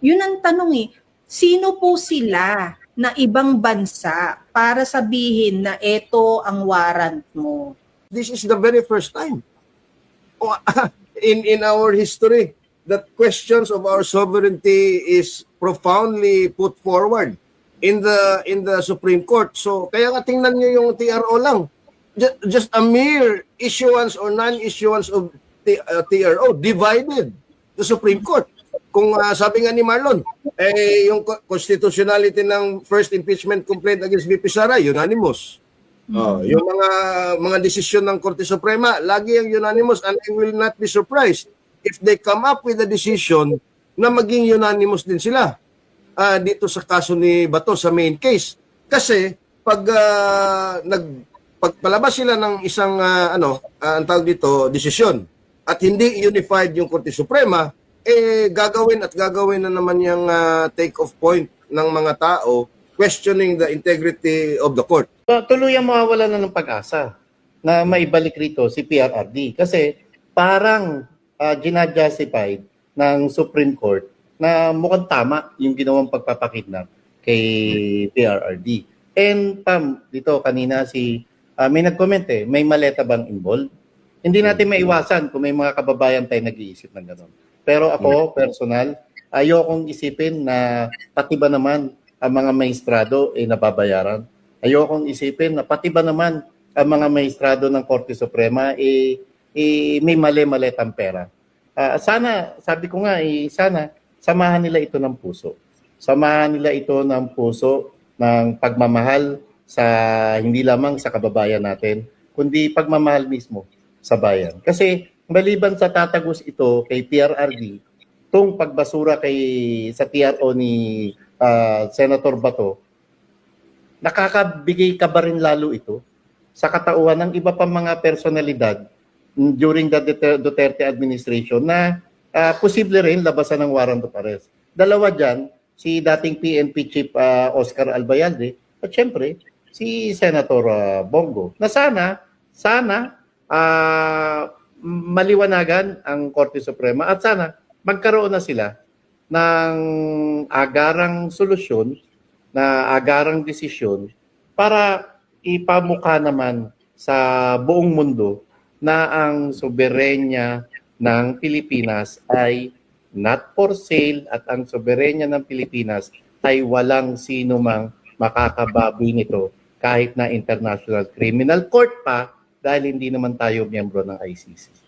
Yun ang tanong eh, sino po sila na ibang bansa para sabihin na ito ang warrant mo? This is the very first time in our history that questions of our sovereignty is profoundly put forward in the Supreme Court. So kaya nga tingnan niyo yung TRO lang. Just a mere issuance or non-issuance of TRO divided the Supreme Court. Kung sabi nga ni Marlon, yung constitutionality ng first impeachment complaint against VP Sara, unanimous. Yung mga desisyon ng Korte Suprema, lagi ang unanimous, and I will not be surprised if they come up with a decision na maging unanimous din sila dito sa kaso ni Bato sa main case. Kasi pag pagpalabas sila ng isang ang tawag dito, desisyon at hindi unified yung Korte Suprema, gagawin na naman yung take-off point ng mga tao questioning the integrity of the court. Tuluyang mawawala na ng pag-asa na maibalik rito si PRRD kasi parang gina-justified ng Supreme Court na mukhang tama yung ginawang pagpapakidnap kay PRRD. And Pam, dito kanina may nag-comment may maleta bang involved? Hindi natin maiwasan kung may mga kababayan tayo nag-iisip ng gano'n. Pero ako, personal, ayokong isipin na pati ba naman ang mga maestrado nababayaran. Ayokong isipin na pati ba naman ang mga maestrado ng Korte Suprema may mali-maletang pera. Sana, sabi ko nga, sana samahan nila ito ng puso. Samahan nila ito ng puso ng pagmamahal hindi lamang sa kababayan natin, kundi pagmamahal mismo sa bayan. Kasi maliban sa tatagos ito kay PRRD, itong pagbasura sa TRO ni Senator Bato, nakakabigay ka ba rin lalo ito sa katauhan ng iba pang mga personalidad during the Duterte administration na posible rin labasan ng warrant of arrest. Dalawa dyan, si dating PNP Chief Oscar Albayalde at syempre si Senator Bongo na sana maliwanagan ang Korte Suprema at sana magkaroon na sila ng agarang solusyon, na agarang desisyon para ipamukha naman sa buong mundo na ang soberenya ng Pilipinas ay not for sale at ang soberenya ng Pilipinas ay walang sino mang makakabawi nito kahit na International Criminal Court pa dahil hindi naman tayo miyembro ng ICC.